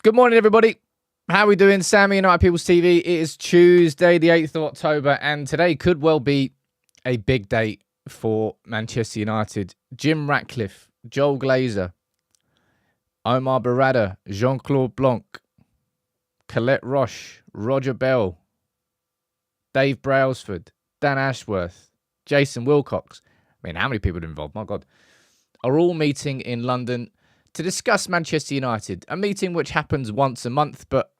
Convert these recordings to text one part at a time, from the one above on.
Good morning, everybody. How are we doing? Sammy and United People's TV. It is Tuesday, the 8th of October, and today could well be a big day for Manchester United. Jim Ratcliffe, Joel Glazer, Omar Barada, Jean-Claude Blanc, Colette Roche, Roger Bell, Dave Brailsford, Dan Ashworth, Jason Wilcox. I mean, how many people are involved? My God. Are all meeting in London to discuss Manchester United. A meeting which happens once a month, but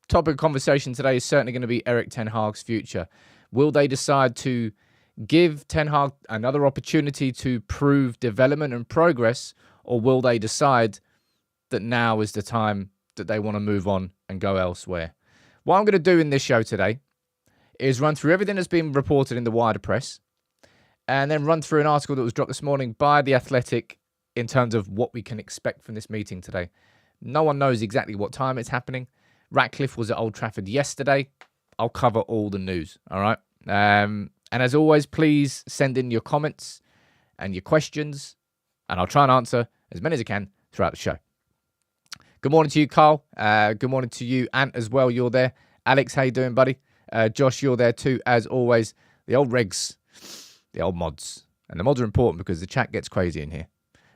topic of conversation today is certainly going to be Erik Ten Hag's future. Will they decide to give Ten Hag another opportunity to prove development and progress, or will they decide that now is the time that they want to move on and go elsewhere? What I'm going to do in this show today is run through everything that's been reported in the wider press and then run through an article that was dropped this morning by The Athletic in terms of what we can expect from this meeting today. No one knows exactly what time it's happening. Ratcliffe was at Old Trafford yesterday. I'll cover all the news, all right? And as always, please send in your comments and your questions, and I'll try and answer as many as I can throughout the show. Good morning to you, Carl. Good morning to you, Ant, as well. You're there. Alex, how you doing, buddy? Josh, you're there too, as always. The old regs, the old mods. And the mods are important because the chat gets crazy in here.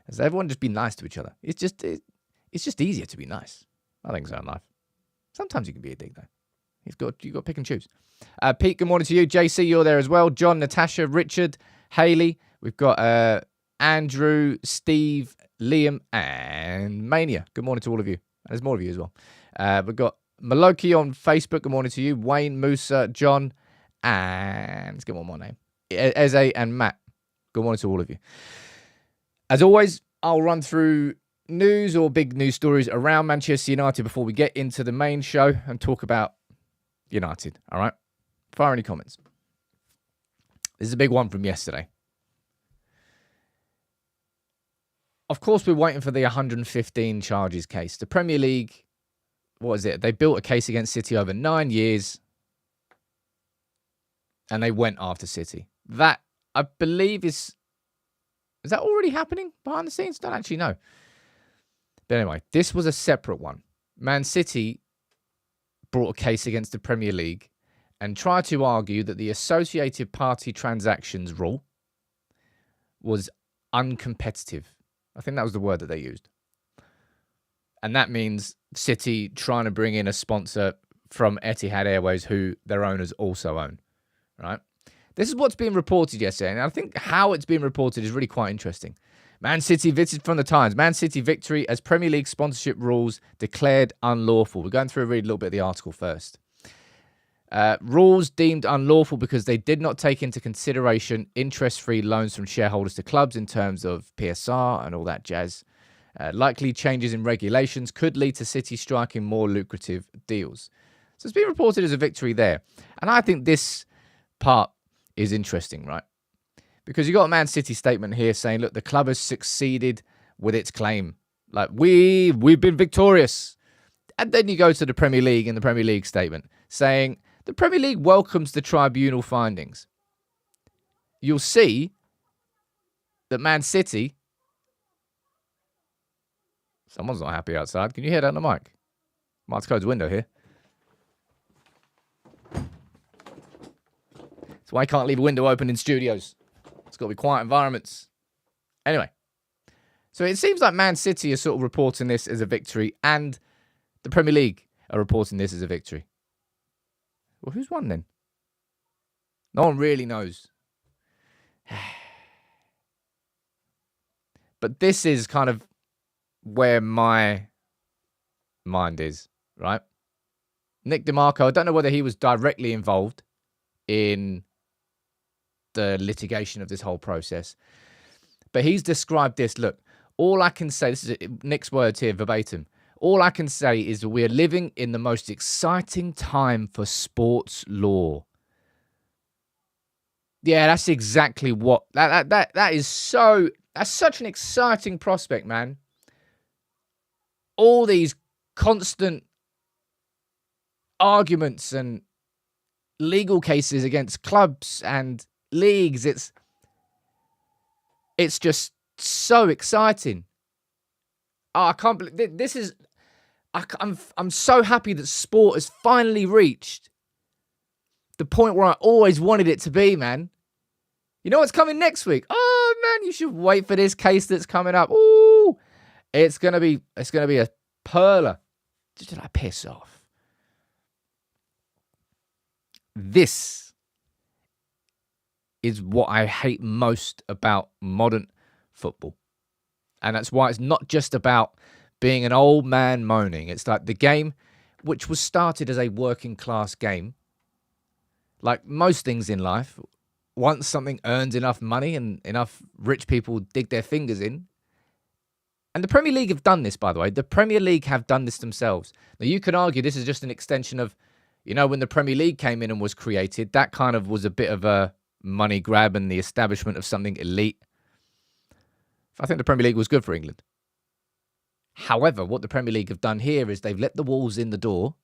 So everyone just be nice to each other. It's just easier to be nice. I think so in life. Sometimes you can be a dick though. You've got to pick and choose. Pete, good morning to you. JC, you're there as well. John, Natasha, Richard, Haley. We've got Andrew, Steve, Liam, and Mania. Good morning to all of you. There's more of you as well. We've got Maloki on Facebook. Good morning to you. Wayne, Musa, John, and let's get one more name. Eze and Matt. Good morning to all of you. As always, I'll run through news or big news stories around Manchester United before we get into the main show and talk about United. All right? Fire any comments. This is a big one from yesterday. Of course, we're waiting for the 115 charges case. The Premier League, what is it? They built a case against City over 9 years and they went after City. That, I believe, is that already happening behind the scenes? Don't actually know. But anyway, this was a separate one. Man City brought a case against the Premier League and tried to argue that the associated party transactions rule was uncompetitive. I think that was the word that they used. And that means City trying to bring in a sponsor from Etihad Airways, who their owners also own, right? This is what's being reported yesterday, and I think how it's being reported is really quite interesting. Man City visited from the Times. Man City victory as Premier League sponsorship rules declared unlawful. We're going through and read a little bit of the article first. Rules deemed unlawful because they did not take into consideration interest-free loans from shareholders to clubs in terms of PSR and all that jazz. Likely changes in regulations could lead to City striking more lucrative deals. So it's been reported as a victory there. And I think this part is interesting, right? Because you got a Man City statement here saying, look, the club has succeeded with its claim. Like, we've been victorious. And then you go to the Premier League and the Premier League statement saying the Premier League welcomes the tribunal findings. You'll see that Man City, someone's not happy outside. Can you hear that on the mic? Might have to close the window here. That's why I can't leave a window open in studios. It's got to be quiet environments. Anyway, so it seems like Man City is sort of reporting this as a victory and the Premier League are reporting this as a victory. Well, who's won then? No one really knows. But this is kind of where my mind is, right? Nick DeMarco, I don't know whether he was directly involved in the litigation of this whole process, but he's described this. Look, all I can say, this is Nick's words here verbatim. All I can say is that we're living in the most exciting time for sports law. Yeah, that's exactly what that is. So that's such an exciting prospect, man. All these constant arguments and legal cases against clubs and leagues. It's just so exciting. Oh, I can't believe this is. I'm so happy that sport has finally reached the point where I always wanted it to be, man. You know what's coming next week? Oh man, you should wait for this case that's coming up. Ooh, it's gonna be a perler. Just like piss off. This is what I hate most about modern football. And that's why it's not just about being an old man moaning. It's like the game, which was started as a working class game. Like most things in life, once something earns enough money and enough rich people dig their fingers in. And the Premier League have done this, by the way. The Premier League have done this themselves. Now, you could argue this is just an extension of, when the Premier League came in and was created, that kind of was a bit of a money grab and the establishment of something elite. I think the Premier League was good for England. However, what the Premier League have done here is they've let the Wolves in the door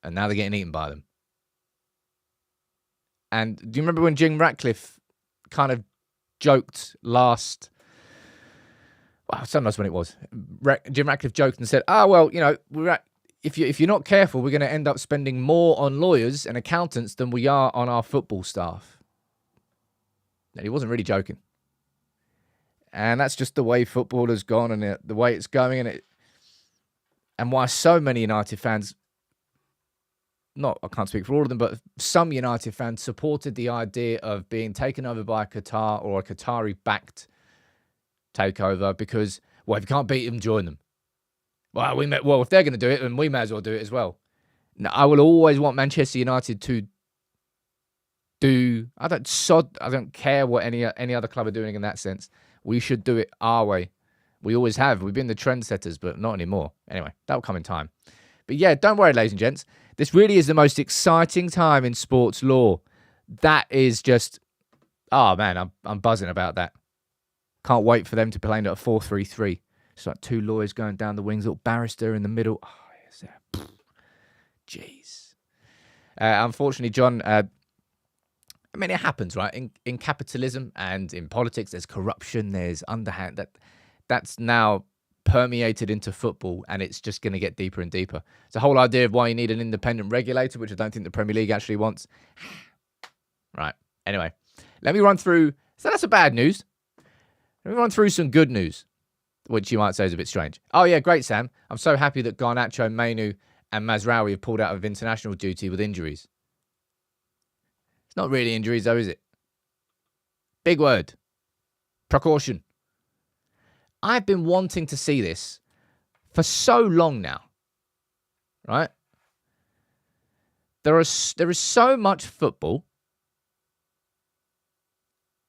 and now they're getting eaten by them. And do you remember when Jim Ratcliffe kind of joked last... Well, someone knows when it was. Jim Ratcliffe joked and said, if you're not careful, we're going to end up spending more on lawyers and accountants than we are on our football staff. And he wasn't really joking. And that's just the way football has gone and the way it's going. And why so many United fans, I can't speak for all of them, but some United fans supported the idea of being taken over by Qatar or a Qatari-backed takeover because, if you can't beat them, join them. Well, if they're going to do it, then we may as well do it as well. Now, I will always want Manchester United to do. I don't care what any other club are doing in that sense. We should do it our way. We always have. We've been the trendsetters, but not anymore. Anyway, that'll come in time. But yeah, don't worry, ladies and gents. This really is the most exciting time in sports law. That is just, man, I'm buzzing about that. Can't wait for them to play at a 4-3-3. It's like two lawyers going down the wings, little barrister in the middle. Oh, yes, yeah. Jeez. Unfortunately, John, it happens, right? In capitalism and in politics, there's corruption, there's underhand. That's now permeated into football, and it's just going to get deeper and deeper. It's the whole idea of why you need an independent regulator, which I don't think the Premier League actually wants. Right. Anyway, let me run through. So that's the bad news. Let me run through some good news, which you might say is a bit strange. Oh, yeah, great, Sam. I'm so happy that Garnacho, Mainu, and Mazraoui have pulled out of international duty with injuries. It's not really injuries, though, is it? Big word. Precaution. I've been wanting to see this for so long now, right? There is so much football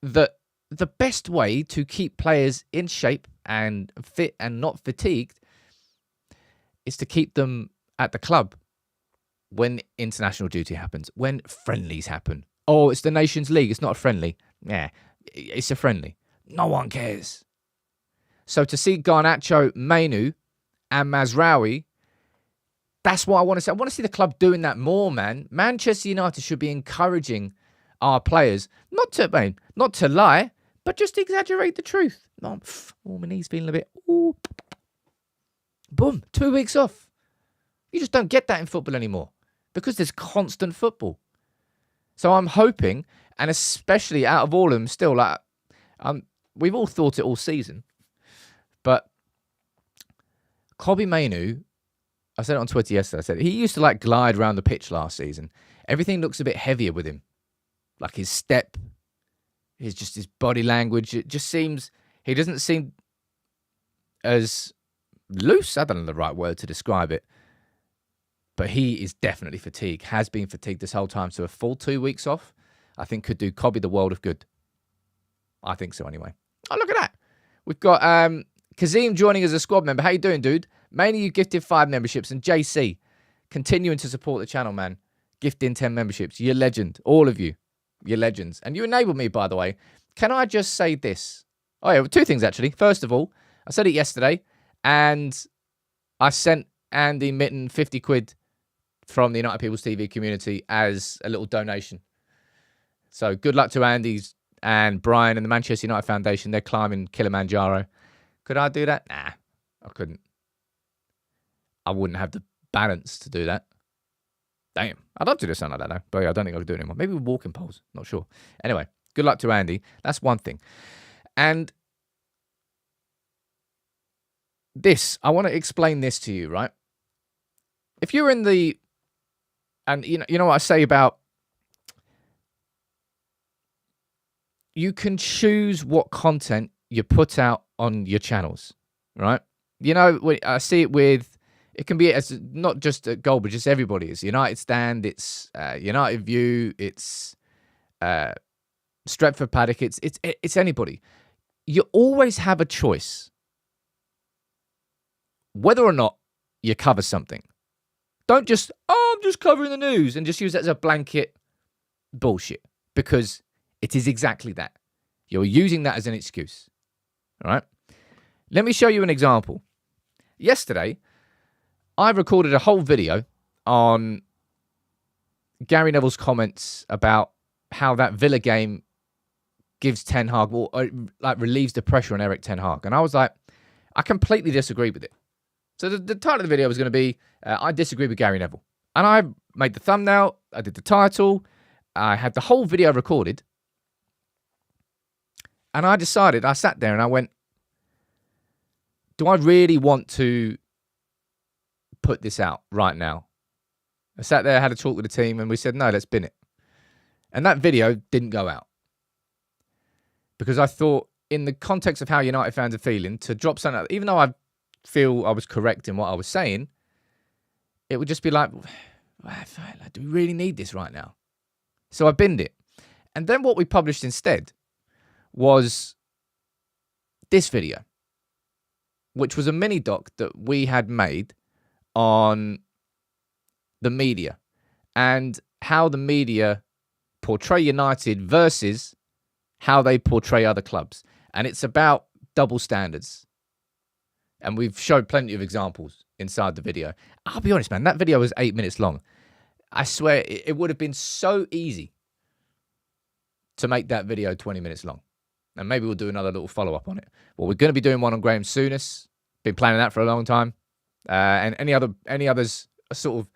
that the best way to keep players in shape and fit and not fatigued is to keep them at the club when international duty happens, when friendlies happen. Oh, it's the Nations League. It's not a friendly. Yeah, it's a friendly. No one cares. So to see Garnacho, Mainu, and Mazraoui, that's what I want to see. I want to see the club doing that more, man. Manchester United should be encouraging our players not to lie, but just exaggerate the truth. Oh, my knee's feeling a bit. Ooh. Boom, 2 weeks off. You just don't get that in football anymore because there's constant football. So I'm hoping, and especially out of all of them, still we've all thought it all season. But Kobbie Mainoo, I said it on Twitter yesterday, I said he used to glide around the pitch last season. Everything looks a bit heavier with him. Like his step, his body language. It just seems, he doesn't seem as loose. I don't know the right word to describe it. But he is definitely fatigued, has been fatigued this whole time. So a full 2 weeks off, I think could do Kobbie the world of good. I think so anyway. Oh, look at that. We've got Kazim joining as a squad member. How you doing, dude? Mainly you gifted 5 memberships. And JC, continuing to support the channel, man. Gifting 10 memberships. You're a legend. All of you. You're legends. And you enabled me, by the way. Can I just say this? Oh, yeah, 2 things, actually. First of all, I said it yesterday, and I sent Andy Mitten 50 quid from the United People's TV community as a little donation. So good luck to Andy's and Brian and the Manchester United Foundation. They're climbing Kilimanjaro. Could I do that? Nah, I couldn't. I wouldn't have the balance to do that. Damn. I'd love to do something like that, though. But yeah, I don't think I could do it anymore. Maybe with walking poles. Not sure. Anyway, good luck to Andy. That's one thing. And I want to explain this to you, right? If you're in the, and you know what I say about, you can choose what content you put out on your channels, right? You know, I see it with, it can be as not just at Gold, but just everybody. It's United Stand, it's United View, it's Stretford Paddock, it's anybody. You always have a choice whether or not you cover something. Don't just, I'm just covering the news, and just use that as a blanket bullshit, because it is exactly that. You're using that as an excuse. All right? Let me show you an example. Yesterday, I recorded a whole video on Gary Neville's comments about how that Villa game gives Ten Hag, or like relieves the pressure on Erik Ten Hag. And I was like, I completely disagree with it. So the title of the video was going to be, I disagree with Gary Neville. And I made the thumbnail, I did the title, I had the whole video recorded. And I decided, I sat there and I went, do I really want to put this out right now? I sat there, had a talk with the team, and we said, no, let's bin it. And that video didn't go out. Because I thought, in the context of how United fans are feeling, to drop something, even though I feel I was correct in what I was saying, it would just be like, do we really need this right now? So I binned it. And then what we published instead was this video, which was a mini doc that we had made on the media and how the media portray United versus how they portray other clubs. And it's about double standards. And we've showed plenty of examples inside the video. I'll be honest, man, that video was 8 minutes long. I swear it would have been so easy to make that video 20 minutes long. And maybe we'll do another little follow-up on it. Well, we're going to be doing one on Graham Souness. Been planning that for a long time. And any others sort of,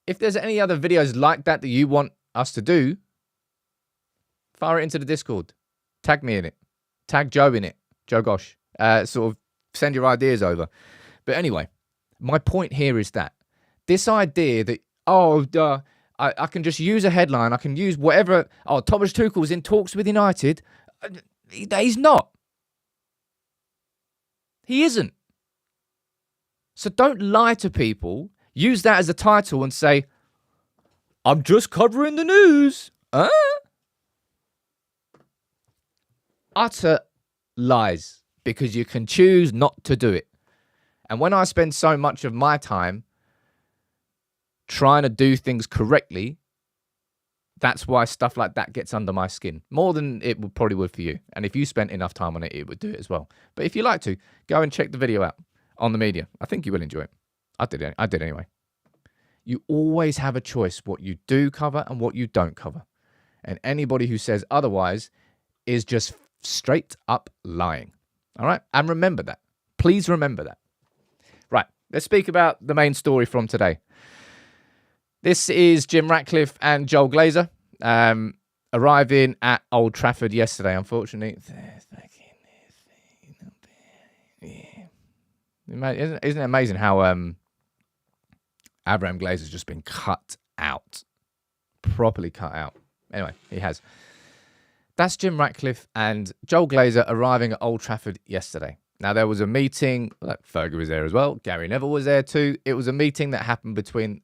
if there's any other videos like that that you want us to do, fire it into the Discord. Tag me in it. Tag Joe in it. Joe Gosh. Sort of send your ideas over. But anyway, my point here is that this idea that, I can just use a headline, I can use whatever, Thomas Tuchel's in talks with United. He's not. He isn't. So don't lie to people. Use that as a title and say, I'm just covering the news. Utter lies, because you can choose not to do it. And when I spend so much of my time trying to do things correctly, that's why stuff like that gets under my skin more than it would probably would for you. And if you spent enough time on it, it would do it as well. But if you like to, go and check the video out on the media. I think you will enjoy it. I did anyway. You always have a choice what you do cover and what you don't cover. And anybody who says otherwise is just straight up lying. All right? And remember that. Please remember that. Right. Let's speak about the main story from today. This is Jim Ratcliffe and Joel Glazer arriving at Old Trafford yesterday, unfortunately. Isn't it amazing how Abraham Glazer's just been cut out? Properly cut out. Anyway, he has. That's Jim Ratcliffe and Joel Glazer arriving at Old Trafford yesterday. Now, there was a meeting. Fergie was there as well. Gary Neville was there too. It was a meeting that happened between...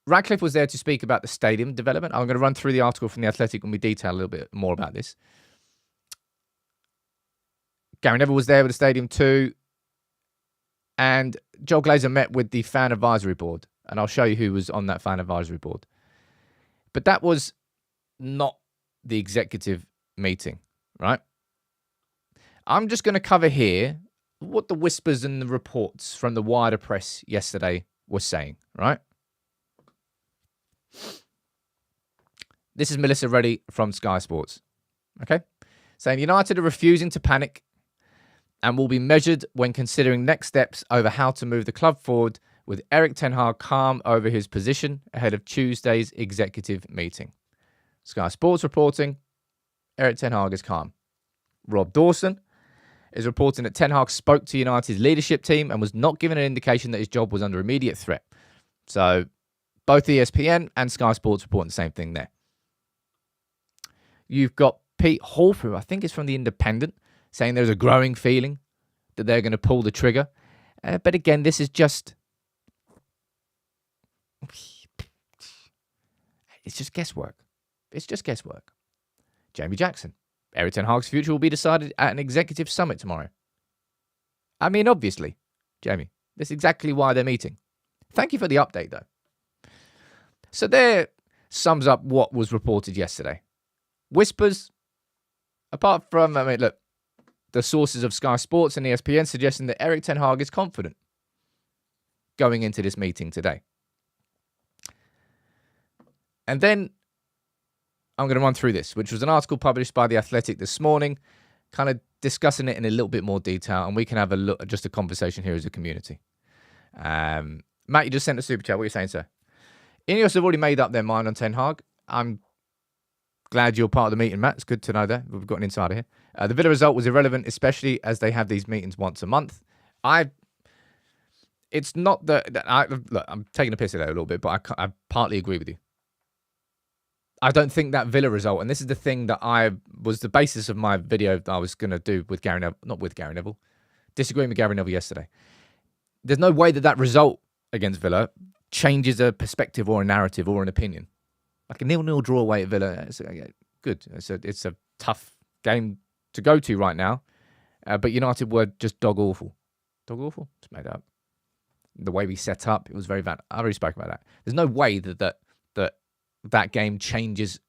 Ratcliffe was there to speak about the stadium development. I'm going to run through the article from The Athletic when we detail a little bit more about this. Gary Neville was there with the stadium too. And Joel Glazer met with the fan advisory board. And I'll show you who was on that fan advisory board. But that was not the executive meeting, right? I'm just going to cover here what the whispers and the reports from the wider press yesterday were saying, right? This is Melissa Reddy from Sky Sports, okay? Saying United are refusing to panic and will be measured when considering next steps over how to move the club forward, with Erik ten Hag calm over his position ahead of Tuesday's executive meeting. Sky Sports reporting, Erik ten Hag is calm. Rob Dawson is reporting that ten Hag spoke to United's leadership team and was not given an indication that his job was under immediate threat. So both ESPN and Sky Sports reporting the same thing there. You've got Pete Hall, who I think is from The Independent, saying there's a growing feeling that they're going to pull the trigger. But again, this is just... It's just guesswork. It's just guesswork. Jamie Jackson. Erik ten Hag's future will be decided at an executive summit tomorrow. I mean, obviously, Jamie, that's exactly why they're meeting. Thank you for the update, though. So there sums up what was reported yesterday. Whispers, apart from, look, the sources of Sky Sports and ESPN suggesting that Erik ten Hag is confident going into this meeting today. And then I'm going to run through this, which was an article published by The Athletic this morning, kind of discussing it in a little bit more detail, and we can have a look, just a conversation here as a community. Matt, you just sent a super chat. What are you saying, sir? Ineos have already made up their mind on ten Hag. I'm glad you're part of the meeting, Matt. It's good to know that. We've got an insider here. The Villa result was irrelevant, especially as they have these meetings once a month. It's not that... Look, I'm taking a piss at it a little bit, but I partly agree with you. I don't think that Villa result, and this is the thing that was the basis of my video that I was going to do with Gary Neville, not with Gary Neville, disagreeing with Gary Neville yesterday. There's no way that result against Villa changes a perspective or a narrative or an opinion. Like a 0-0 draw away at Villa, it's good. It's a tough game to go to right now, but United were just dog awful. Dog awful? It's made up. The way we set up, it was very bad. I already spoke about that. There's no way that game changes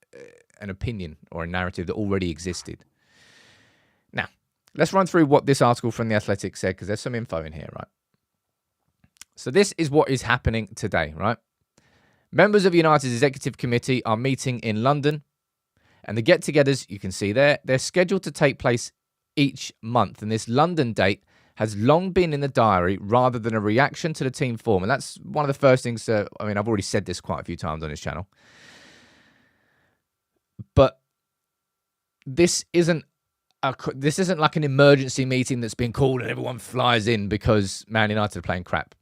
an opinion or a narrative that already existed. Now, let's run through what this article from The Athletic said, because there's some info in here, right? So this is what is happening today, right? Members of United's executive committee are meeting in London, and the get-togethers, you can see there, they're scheduled to take place each month, and this London date has long been in the diary rather than a reaction to the team form. And that's one of the first things I've already said this quite a few times on this channel. But this isn't like an emergency meeting that's been called and everyone flies in because Man United are playing crap.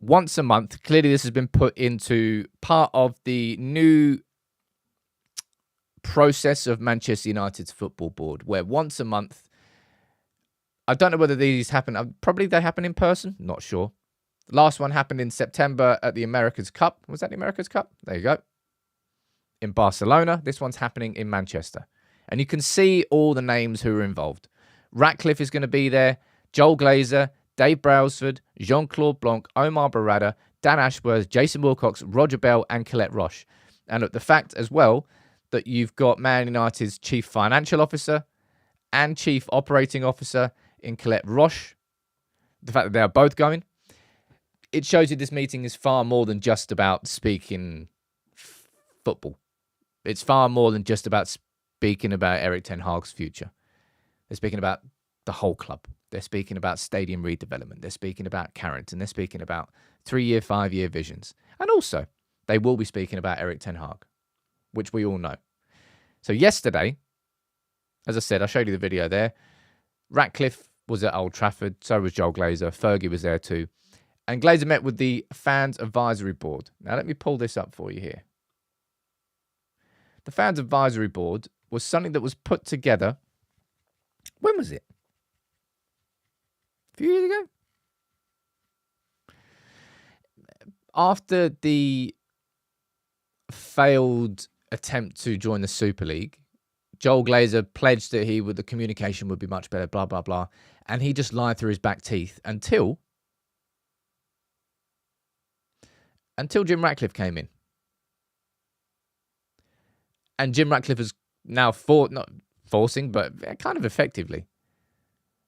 Once a month, clearly this has been put into part of the new process of Manchester United's football board, where once a month, I don't know whether these happen, probably they happen in person, not sure. Last one happened in September at the America's Cup. Was that the America's Cup? There you go. In Barcelona. This one's happening in Manchester. And you can see all the names who are involved. Ratcliffe is going to be there, Joel Glazer, Dave Brailsford, Jean-Claude Blanc, Omar Barada, Dan Ashworth, Jason Wilcox, Roger Bell, and Colette Roche. And look, the fact as well that you've got Man United's Chief Financial Officer and Chief Operating Officer in Colette Roche, the fact that they are both going, it shows you this meeting is far more than just about speaking football. It's far more than just about speaking about Erik ten Hag's future. They're speaking about the whole club. They're speaking about stadium redevelopment. They're speaking about Carrington. They're speaking about 3-year, 5-year visions. And also, they will be speaking about Erik ten Hag, which we all know. So yesterday, as I said, I showed you the video there. Ratcliffe was at Old Trafford. So was Joel Glazer. Fergie was there too. And Glazer met with the Fans Advisory Board. Now, let me pull this up for you here. The Fans Advisory Board was something that was put together. When was it? A few years ago? After the failed attempt to join the Super League, Joel Glazer pledged that the communication would be much better, blah, blah, blah. And he just lied through his back teeth until Jim Ratcliffe came in. And Jim Ratcliffe is now not forcing, but kind of effectively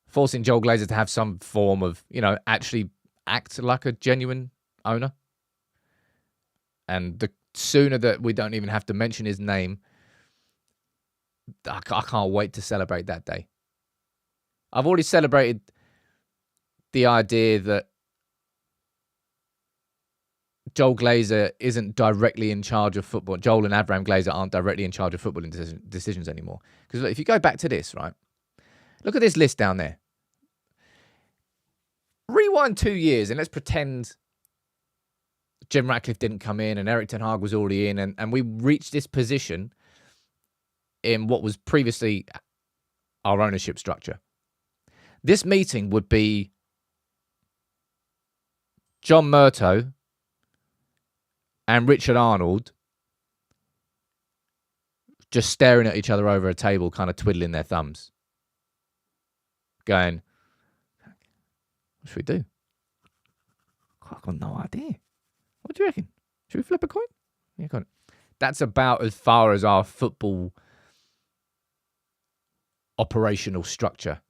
forcing Joel Glazer to have some form of, actually act like a genuine owner. And the sooner that we don't even have to mention his name, I can't wait to celebrate that day. I've already celebrated the idea that Joel Glazer isn't directly in charge of football. Joel and Abraham Glazer aren't directly in charge of footballing decisions anymore. Because if you go back to this, right? Look at this list down there. Rewind 2 years and let's pretend Jim Ratcliffe didn't come in and Erik ten Hag was already in and we reached this position in what was previously our ownership structure. This meeting would be John Murtough and Richard Arnold just staring at each other over a table, kind of twiddling their thumbs. Going, what should we do? I've got no idea. What do you reckon? Should we flip a coin? Yeah, go on. That's about as far as our football operational structure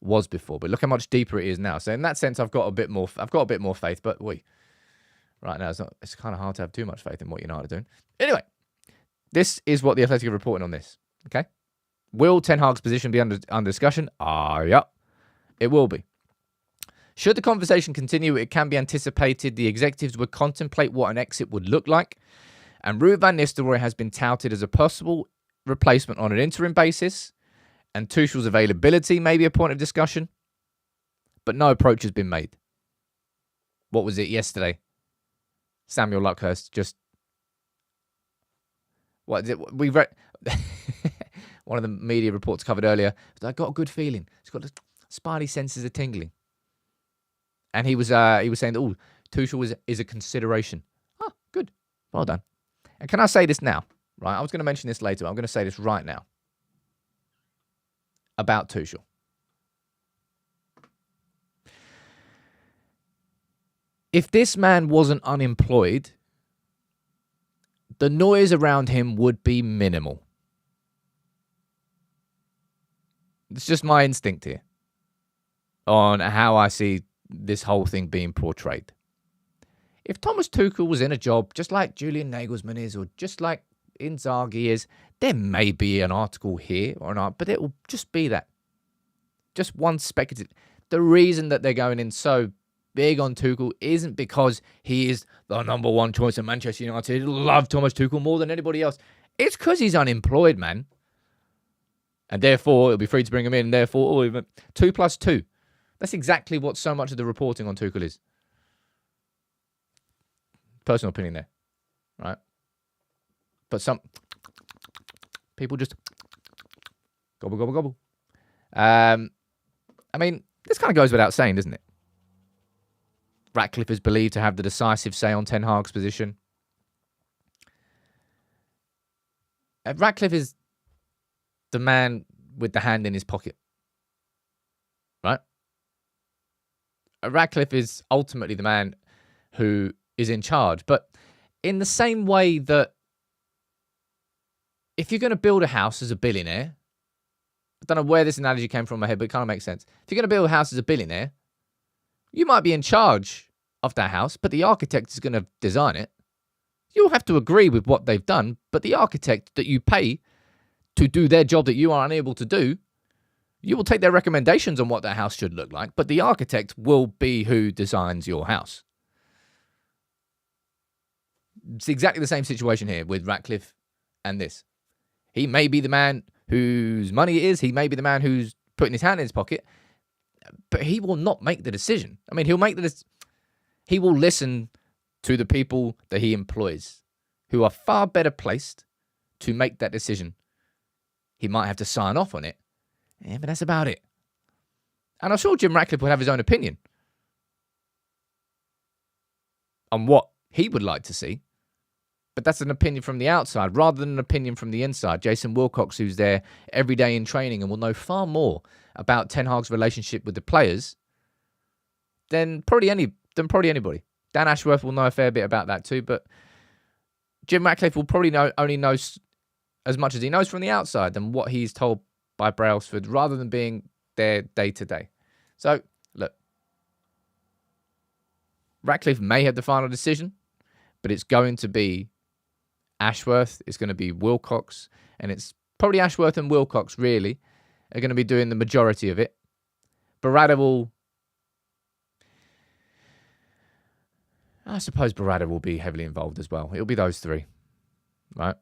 was before. But look how much deeper it is now. So in that sense, I've got a bit more faith. But right now it's kind of hard to have too much faith in what United are doing. Anyway, this is what the Athletic are reporting on this. Okay, will Ten Hag's position be under discussion? Yeah, it will be. Should the conversation continue, it can be anticipated the executives would contemplate what an exit would look like. And Ruud van Nistelrooy has been touted as a possible replacement on an interim basis. And Tuchel's availability may be a point of discussion. But no approach has been made. What was it yesterday? Samuel Luckhurst just... What is it? We read... One of the media reports covered earlier. I got a good feeling. It's got the spidey senses are tingling. And he was saying that, Tuchel is a consideration. Oh, good. Well done. And can I say this now? Right, I was going to mention this later, but I'm going to say this right now. About Tuchel. If this man wasn't unemployed, the noise around him would be minimal. It's just my instinct here on how I see this whole thing being portrayed. If Thomas Tuchel was in a job just like Julian Nagelsmann is or just like Inzaghi is, there may be an article here or not, but it will just be that. Just one speculative. The reason that they're going in so big on Tuchel isn't because he is the number one choice at Manchester United. Love Thomas Tuchel more than anybody else. It's because he's unemployed, man. And therefore, it'll be free to bring him in. And therefore, even 2 + 2. That's exactly what so much of the reporting on Tuchel is. Personal opinion there, right? But some people just gobble, gobble, gobble. I mean, this kind of goes without saying, doesn't it? Ratcliffe is believed to have the decisive say on Ten Hag's position. Ratcliffe is the man with the hand in his pocket, right? Ratcliffe is ultimately the man who is in charge. But in the same way that if you're going to build a house as a billionaire, I don't know where this analogy came from in my head, but it kind of makes sense. If you're going to build a house as a billionaire, you might be in charge of that house, but the architect is going to design it. You'll have to agree with what they've done, but the architect that you pay to do their job that you are unable to do, you will take their recommendations on what that house should look like, but the architect will be who designs your house. It's exactly the same situation here with Ratcliffe and this. He may be the man whose money it is. He may be the man who's putting his hand in his pocket, but he will not make the decision. I mean, he will listen to the people that he employs, who are far better placed to make that decision. He might have to sign off on it, but that's about it. And I'm sure Jim Ratcliffe would have his own opinion on what he would like to see. But that's an opinion from the outside rather than an opinion from the inside. Jason Wilcox, who's there every day in training and will know far more about Ten Hag's relationship with the players than probably anybody. Dan Ashworth will know a fair bit about that too, but Jim Ratcliffe will probably only knows as much as he knows from the outside than what he's told by Brailsford, rather than being there day to day. So, look, Ratcliffe may have the final decision, but it's going to be Ashworth, it's going to be Wilcox, and it's probably Ashworth and Wilcox, really, are going to be doing the majority of it. Barada will I suppose Barada will be heavily involved as well. It'll be those three, right?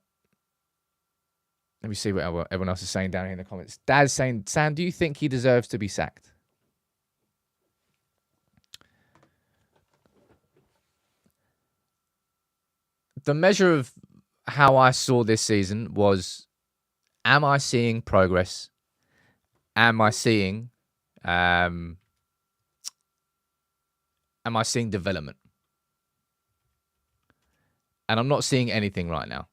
Let me see what everyone else is saying down here in the comments. Dad's saying, Sam, do you think he deserves to be sacked? The measure of how I saw this season was, am I seeing progress? Am I seeing development? And I'm not seeing anything right now.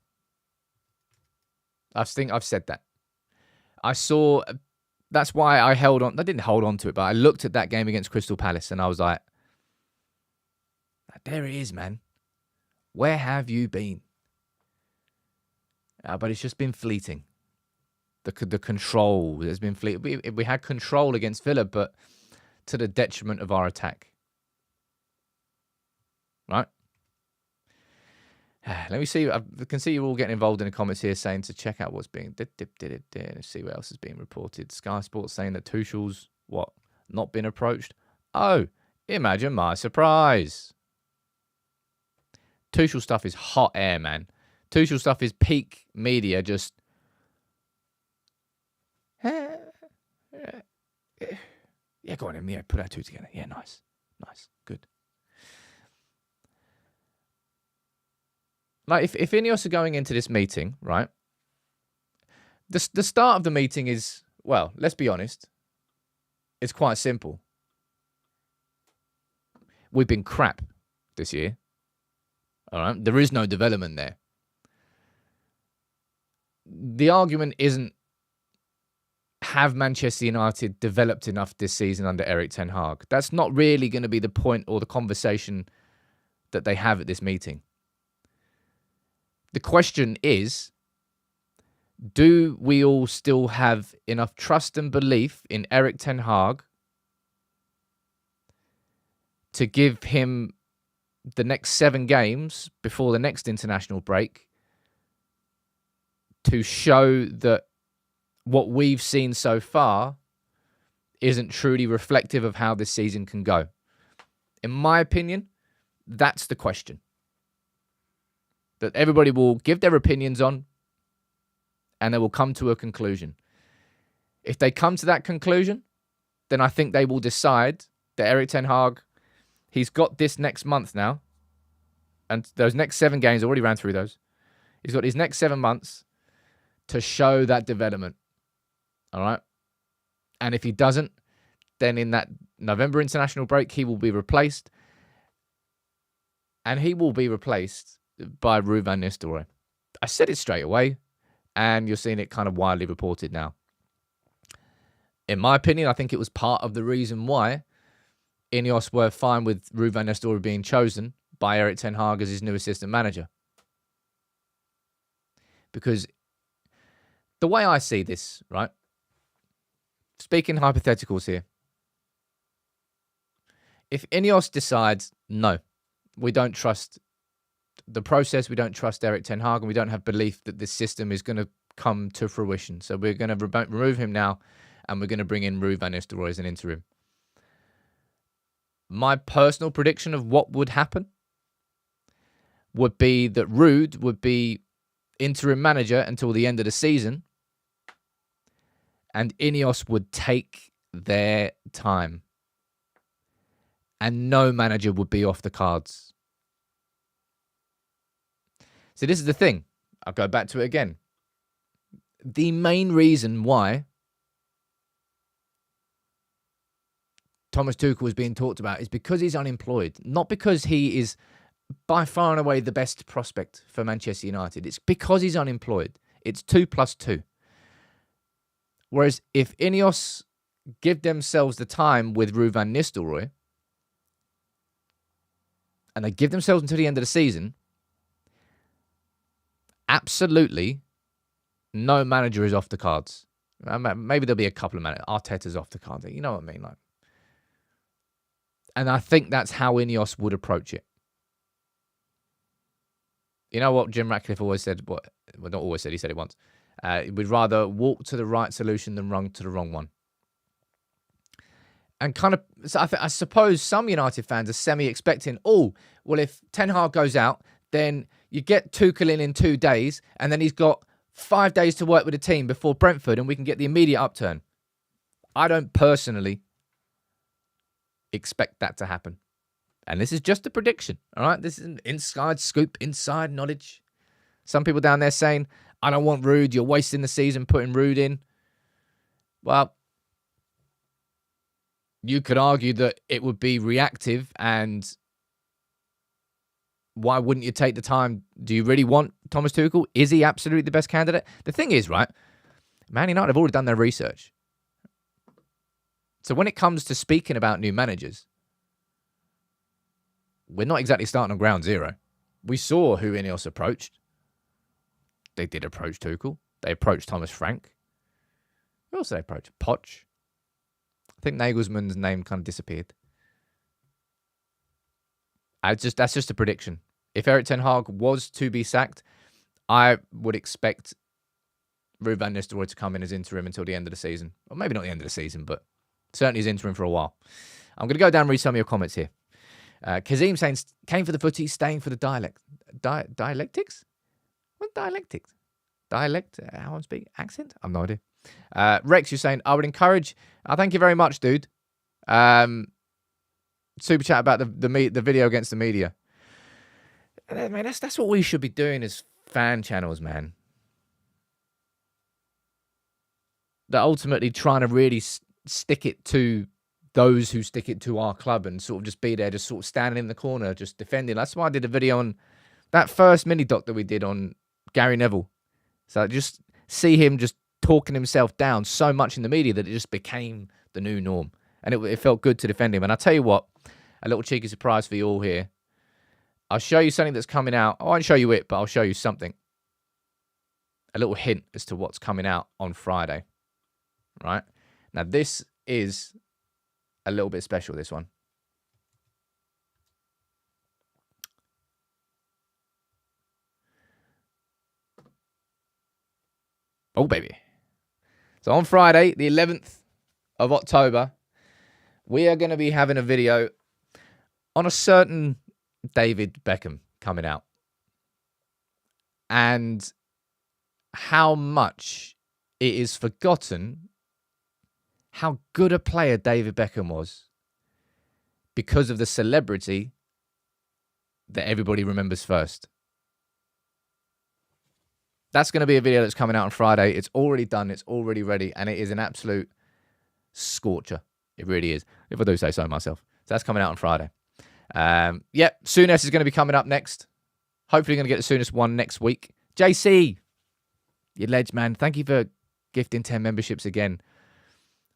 I think I've said that. That's why I held on. I didn't hold on to it, but I looked at that game against Crystal Palace and I was like, there it is, man. Where have you been? But it's just been fleeting. The control has been fleeting. We had control against Villa, but to the detriment of our attack. Right? Let me see. I can see you're all getting involved in the comments here saying to check out what's being... Let's see what else is being reported. Sky Sports saying that Tuchel's, not been approached? Oh, imagine my surprise. Tuchel stuff is hot air, man. Tuchel stuff is peak media, just... Yeah, go on, yeah, put our two together. Yeah, nice, good. Like, if Ineos are going into this meeting, right, the start of the meeting is, well, let's be honest, it's quite simple. We've been crap this year. All right, there is no development there. The argument isn't, have Manchester United developed enough this season under Erik ten Hag? That's not really going to be the point or the conversation that they have at this meeting. The question is, do we all still have enough trust and belief in Erik ten Hag to give him the next 7 games before the next international break to show that what we've seen so far isn't truly reflective of how this season can go? In my opinion, that's the question that everybody will give their opinions on, and they will come to a conclusion. If they come to that conclusion, then I think they will decide that Erik ten Hag, he's got this next month now, and those next 7 games, I already ran through those. He's got his next 7 months to show that development. All right? And if he doesn't, then in that November international break, he will be replaced. And he will be replaced by Ruud van Nistelrooy. I said it straight away, and you're seeing it kind of widely reported now. In my opinion, I think it was part of the reason why Ineos were fine with Ruud van Nistelrooy being chosen by Erik ten Hag as his new assistant manager. Because the way I see this, right? Speaking hypotheticals here. If Ineos decides, no, we don't trust the process, we don't trust Erik ten Hag, and we don't have belief that this system is going to come to fruition, so we're going to remove him now, and we're going to bring in Ruud van Nistelrooy as an interim. My personal prediction of what would happen would be that Ruud would be interim manager until the end of the season, and Ineos would take their time, and no manager would be off the cards. So this is the thing. I'll go back to it again. The main reason why Thomas Tuchel is being talked about is because he's unemployed, not because he is by far and away the best prospect for Manchester United. It's because he's unemployed. It's 2 + 2. Whereas if Ineos give themselves the time with Ruud van Nistelrooy, and they give themselves until the end of the season, absolutely no manager is off the cards. Maybe there'll be a couple of managers. Arteta's off the cards. You know what I mean? Like, and I think that's how Ineos would approach it. You know what Jim Ratcliffe always said? Well, not always said. He said it once. We'd rather walk to the right solution than run to the wrong one. And kind of, so I suppose some United fans are semi-expecting, well, if Ten Hag goes out, then you get Tuchel in 2 days, and then he's got 5 days to work with the team before Brentford, and we can get the immediate upturn. I don't personally expect that to happen. And this is just a prediction, all right? This is an inside scoop, inside knowledge. Some people down there saying, I don't want Ruud, you're wasting the season putting Ruud in. Well, you could argue that it would be reactive, and why wouldn't you take the time? Do you really want Thomas Tuchel? Is he absolutely the best candidate? The thing is, right, Man United have already done their research. So when it comes to speaking about new managers, we're not exactly starting on ground zero. We saw who Ineos approached. They did approach Tuchel. They approached Thomas Frank. Who else did they approach? Poch. I think Nagelsmann's name kind of disappeared. That's just a prediction. If Erik Ten Hag was to be sacked, I would expect Ruud van Nistelrooy to come in as interim until the end of the season. Or maybe not the end of the season, but certainly as interim for a while. I'm going to go down and read some of your comments here. Kazim saying, came for the footy, staying for the dialectics? What dialectics? Dialect? How I'm speaking? Accent? I've no idea. Rex, you're saying, I would encourage... thank you very much, dude. Super chat about the video against the media. Man, that's what we should be doing as fan channels, man. They're ultimately trying to really stick it to those who stick it to our club and sort of just be there, just sort of standing in the corner, just defending. That's why I did a video on that first mini-doc that we did on Gary Neville. So just see him just talking himself down so much in the media that it just became the new norm. And it felt good to defend him. And I'll tell you what, a little cheeky surprise for you all here. I'll show you something that's coming out. I won't show you it, but I'll show you something. A little hint as to what's coming out on Friday. Right? Now, this is a little bit special, this one. Oh, baby. So on Friday, the 11th of October, we are going to be having a video on a certain David Beckham coming out. And how much it is forgotten how good a player David Beckham was because of the celebrity that everybody remembers first. That's going to be a video that's coming out on Friday. It's already done. It's already ready. And it is an absolute scorcher. It really is. If I do say so myself. So that's coming out on Friday. Soonest is going to be coming up next. Hopefully going to get the Soonest one next week. JC, you ledge, man. Thank you for gifting 10 memberships again.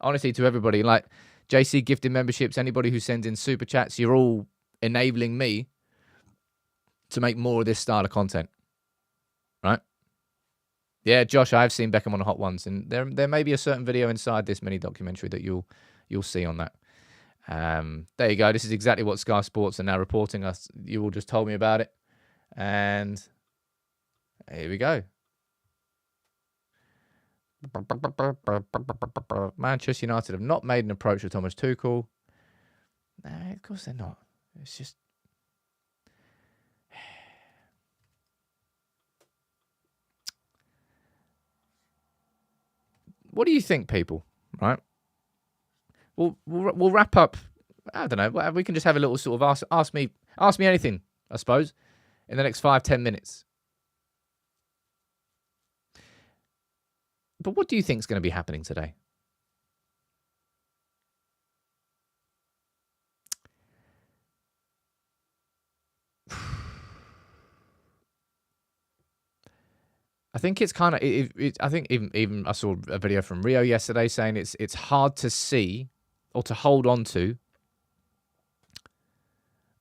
Honestly, to everybody, like JC gifting memberships, anybody who sends in super chats, you're all enabling me to make more of this style of content. Right? Yeah, Josh, I have seen Beckham on the Hot Ones, and there may be a certain video inside this mini documentary that you'll see on that. There you go. This is exactly what Sky Sports are now reporting us. You all just told me about it. And here we go. Manchester United have not made an approach to Thomas Tuchel. No, of course they're not. It's just... What do you think, people? Right? We'll wrap up. I don't know. We can just have a little sort of ask me anything, I suppose, in the next 5-10 minutes. But what do you think is going to be happening today? I think it's kind of. I think even I saw a video from Rio yesterday saying it's hard to see or to hold on to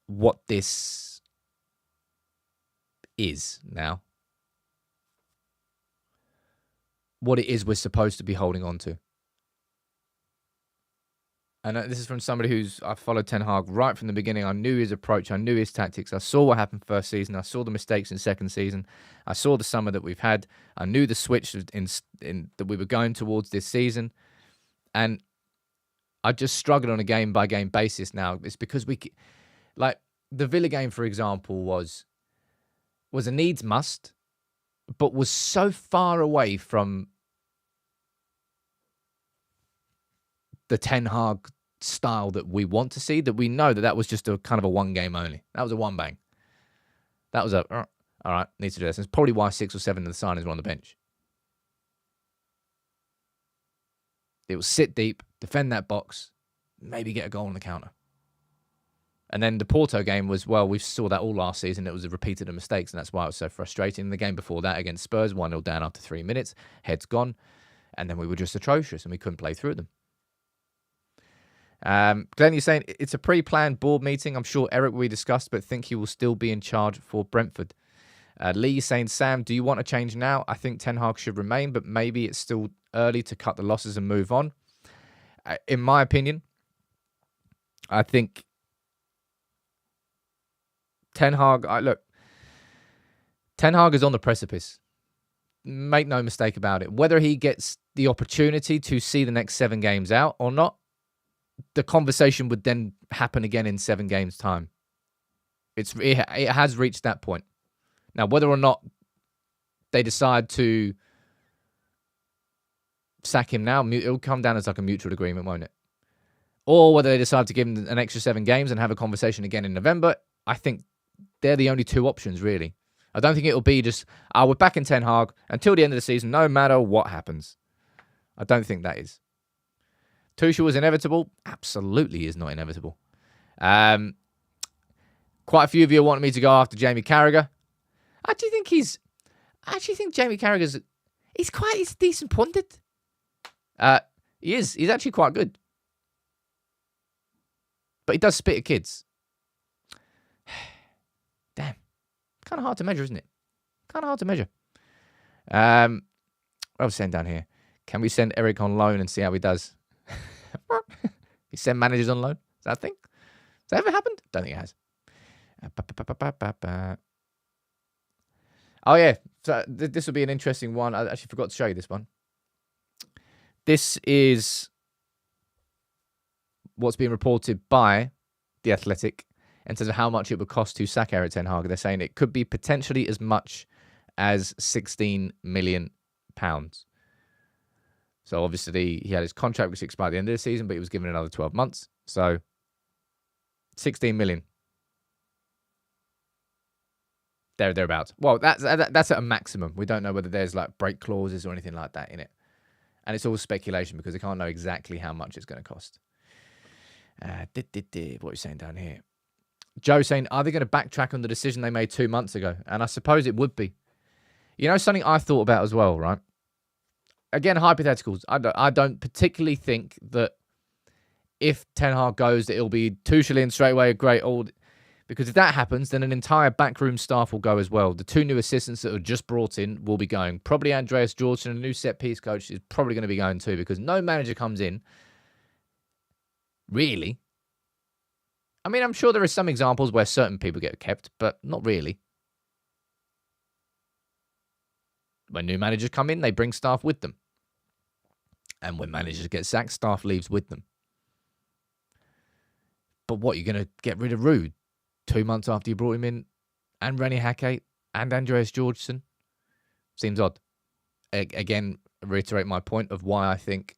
what this is now. What it is we're supposed to be holding on to. And this is from somebody I followed Ten Hag right from the beginning. I knew his approach. I knew his tactics. I saw what happened first season. I saw the mistakes in second season. I saw the summer that we've had. I knew the switch in that we were going towards this season. And I just struggle on a game-by-game basis now. It's because like the Villa game, for example, was a needs must, but was so far away from the Ten Hag style that we want to see that we know that was just a kind of a one game only. That was a one bang. That was all right, needs to do this. And it's probably why 6 or 7 of the signings were on the bench. It was sit deep, defend that box, maybe get a goal on the counter. And then the Porto game was, well, we saw that all last season. It was a repeated of mistakes, and that's why it was so frustrating. The game before that against Spurs, 1-0 down after 3 minutes, heads gone, and then we were just atrocious and we couldn't play through them. Glenn, you're saying it's a pre-planned board meeting. I'm sure Erik will be discussed, but think he will still be in charge for Brentford. Lee saying, Sam, do you want a change now? I think Ten Hag should remain, but maybe it's still early to cut the losses and move on. In my opinion, I think Ten Hag, Ten Hag is on the precipice. Make no mistake about it. Whether he gets the opportunity to see the next 7 games out or not, the conversation would then happen again in 7 games' time. It has reached that point. Now, whether or not they decide to sack him now, it'll come down as like a mutual agreement, won't it? Or whether they decide to give him an extra 7 games and have a conversation again in November, I think they're the only 2 options, really. I don't think it'll be just, we're back in Ten Hag until the end of the season, no matter what happens. I don't think that is. Tuchel was inevitable? Absolutely is not inevitable. Quite a few of you wanted me to go after Jamie Carragher. I actually think Jamie Carragher's he's a decent pundit. He is. He's actually quite good. But he does spit at kids. Damn. Kind of hard to measure, isn't it? Kind of hard to measure. What I was saying down here. Can we send Erik on loan and see how he does? You send managers on loan? Is that a thing? Has that ever happened? Don't think it has. Oh, yeah. So this will be an interesting one. I actually forgot to show you this one. This is what's being reported by The Athletic in terms of how much it would cost to sack Erik Ten Hag. They're saying it could be potentially as much as £16 million. So obviously he had his contract which expired at the end of the season, but he was given another 12 months. So 16 million. Thereabouts. Well, that's at a maximum. We don't know whether there's like break clauses or anything like that in it. And it's all speculation because they can't know exactly how much it's going to cost. What are you saying down here? Joe saying, are they going to backtrack on the decision they made 2 months ago? And I suppose it would be. You know, something I thought about as well, right? Again, hypotheticals. I don't particularly think that if Ten Hag goes, that it'll be Tuchel in straight away, a great old... Because if that happens, then an entire backroom staff will go as well. The 2 new assistants that are just brought in will be going. Probably Andreas Georgeson, a new set-piece coach, is probably going to be going too, because no manager comes in, really. I mean, I'm sure there are some examples where certain people get kept, but not really. When new managers come in, they bring staff with them. And when managers get sacked, staff leaves with them. But what, you're going to get rid of Ruud 2 months after you brought him in, and Rene Hackett, and Andreas Georgeson? Seems odd. Again, reiterate my point of why I think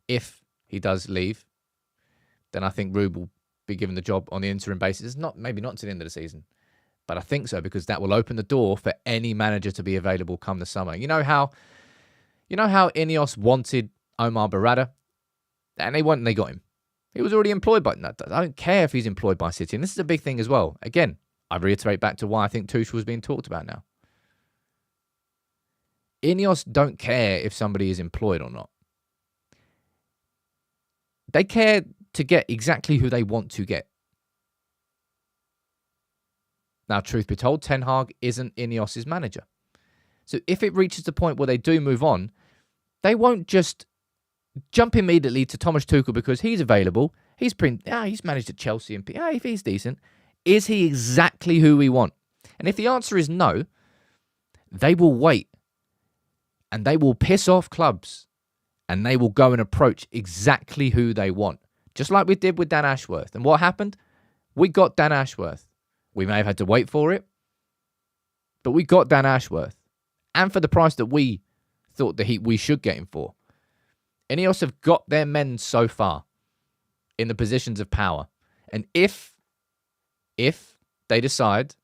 if he does leave, then I think Ruud will be given the job on the interim basis. Maybe not to the end of the season, but I think so, because that will open the door for any manager to be available come the summer. You know how Ineos wanted Omar Barada, and they got him. He was already employed by... I don't care if he's employed by City. And this is a big thing as well. Again, I reiterate back to why I think Tuchel is being talked about now. Ineos don't care if somebody is employed or not. They care to get exactly who they want to get. Now, truth be told, Ten Hag isn't Ineos' manager. So if it reaches the point where they do move on, they won't just jump immediately to Thomas Tuchel because he's available. He's managed at Chelsea, and if he's decent, is he exactly who we want? And if the answer is no, they will wait, and they will piss off clubs, and they will go and approach exactly who they want. just like we did with Dan Ashworth. And what happened? We got Dan Ashworth. We may have had to wait for it, but we got Dan Ashworth. And for the price that we thought that we should get him for. Ineos have got their men so far in the positions of power. And if they decide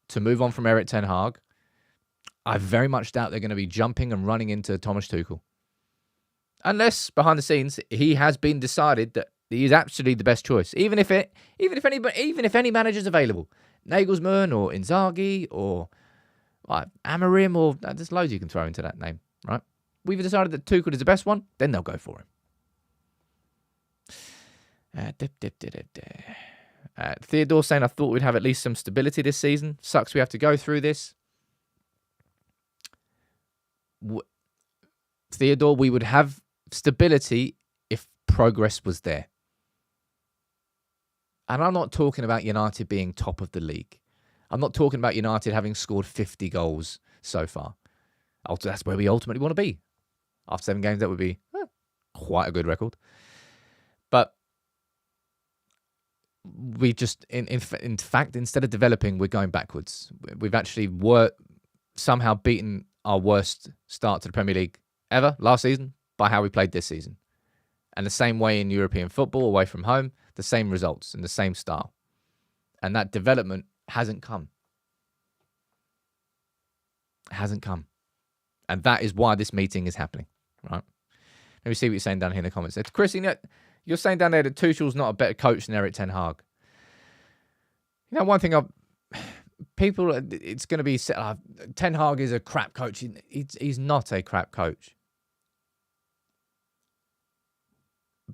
to move on from Erik ten Hag, I very much doubt they're going to be jumping and running into Thomas Tuchel. Unless, behind the scenes, he has been decided that he is absolutely the best choice. Even if any manager's available. Nagelsmann or Inzaghi or Amorim, or there's loads you can throw into that name, right? We've decided that Tuchel is the best one, then they'll go for him. Theodore saying, I thought we'd have at least some stability this season. Sucks we have to go through this. Theodore, we would have stability if progress was there. And I'm not talking about United being top of the league. I'm not talking about United having scored 50 goals so far. That's where we ultimately want to be. After 7 games, that would be quite a good record. But we just, in fact, instead of developing, we're going backwards. We've actually somehow beaten our worst start to the Premier League ever last season by how we played this season. And the same way in European football, away from home, the same results and the same style. And that development hasn't come. It hasn't come. And that is why this meeting is happening, right? Let me see what you're saying down here in the comments. Chris, you're saying down there that Tuchel's not a better coach than Erik ten Hag. You know, one thing it's going to be said, Ten Hag is a crap coach. He's not a crap coach.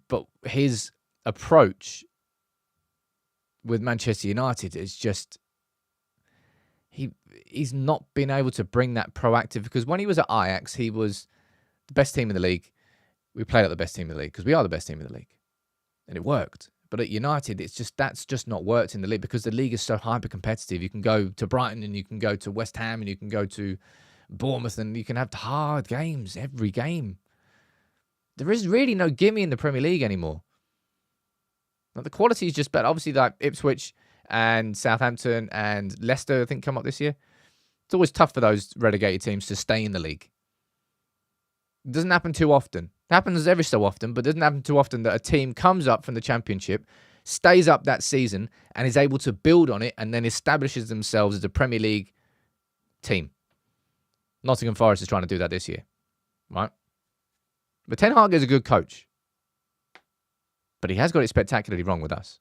But his approach with Manchester United is just, he's not been able to bring that proactive, because when he was at Ajax, he was the best team in the league. We played at the best team in the league because we are the best team in the league. And it worked. But at United, that's just not worked in the league because the league is so hyper competitive. You can go to Brighton and you can go to West Ham and you can go to Bournemouth and you can have hard games every game. There is really no gimme in the Premier League anymore. Like, the quality is just better. Obviously, like Ipswich and Southampton and Leicester, I think, come up this year. It's always tough for those relegated teams to stay in the league. It doesn't happen too often. It happens every so often, but it doesn't happen too often that a team comes up from the Championship, stays up that season, and is able to build on it and then establishes themselves as a Premier League team. Nottingham Forest is trying to do that this year, right? But Ten Hag is a good coach. But he has got it spectacularly wrong with us.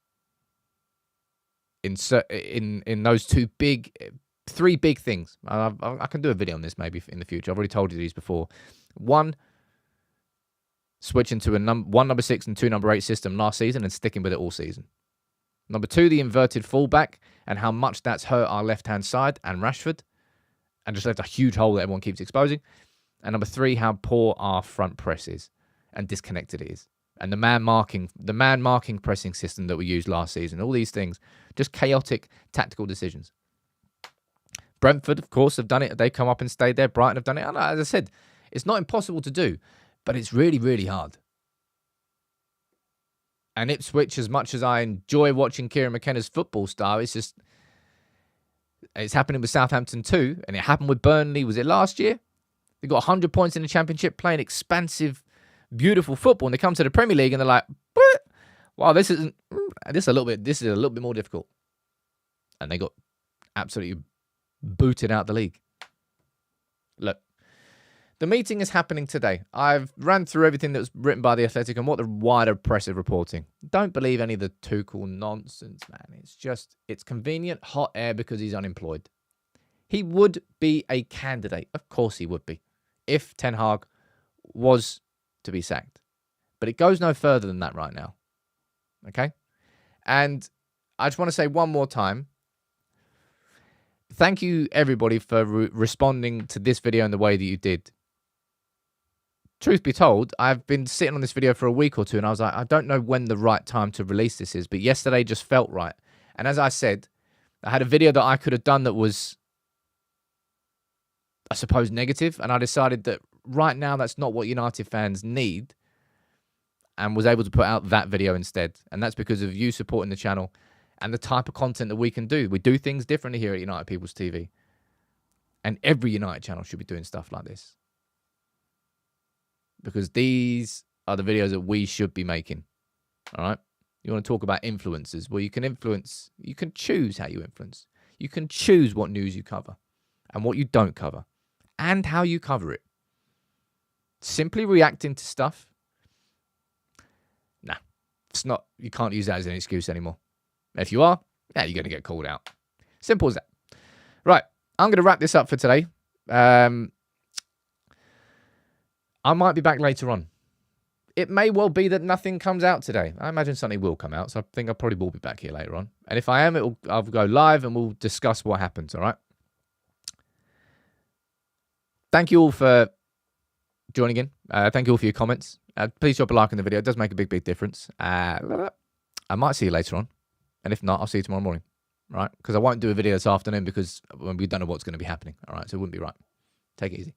In those three big things. I can do a video on this maybe in the future. I've already told you these before. One, switching to one number 6 and 2 number 8 system last season and sticking with it all season. Number 2, the inverted fullback and how much that's hurt our left-hand side and Rashford and just left a huge hole that everyone keeps exposing. And number 3, how poor our front press is and disconnected it is. And the man marking pressing system that we used last season. All these things, just chaotic tactical decisions. Brentford, of course, have done it. They've come up and stayed there. Brighton have done it. And as I said, it's not impossible to do, but it's really, really hard. And Ipswich, as much as I enjoy watching Kieran McKenna's football style, it's happening with Southampton too. And it happened with Burnley. Was it last year? They got 100 points in the Championship playing expansive, beautiful football, and they come to the Premier League and they're like, what? Wow, this is a little bit more difficult. And they got absolutely booted out the league. Look, the meeting is happening today. I've ran through everything that was written by The Athletic and what the wider press is reporting. Don't believe any of the Tuchel nonsense, man. It's convenient hot air because he's unemployed. He would be a candidate. Of course he would be. If Ten Hag was to be sacked. But it goes no further than that right now. Okay? And I just want to say one more time, thank you everybody for responding to this video in the way that you did. Truth be told, I've been sitting on this video for a week or two and I was like, I don't know when the right time to release this is, but yesterday just felt right. And as I said, I had a video that I could have done that was, I suppose, negative, and I decided that right now that's not what United fans need. and was able to put out that video instead. And that's because of you supporting the channel and the type of content that we can do. We do things differently here at United People's TV. And every United channel should be doing stuff like this. Because these are the videos that we should be making. All right? You want to talk about influencers? Well, you can influence. You can choose how you influence. You can choose what news you cover and what you don't cover and how you cover it. Simply reacting to stuff. Nah, it's not. You can't use that as an excuse anymore. If you are, yeah, you're going to get called out. Simple as that. Right, I'm going to wrap this up for today. I might be back later on. It may well be that nothing comes out today. I imagine something will come out, so I think I probably will be back here later on. And if I am, I'll go live and we'll discuss what happens, all right? Thank you all for joining in. Thank you all for your comments. Please drop a like on the video. It does make a big, big difference. I might see you later on. And if not, I'll see you tomorrow morning, all right? Because I won't do a video this afternoon because we don't know what's going to be happening, all right? So it wouldn't be right. Take it easy.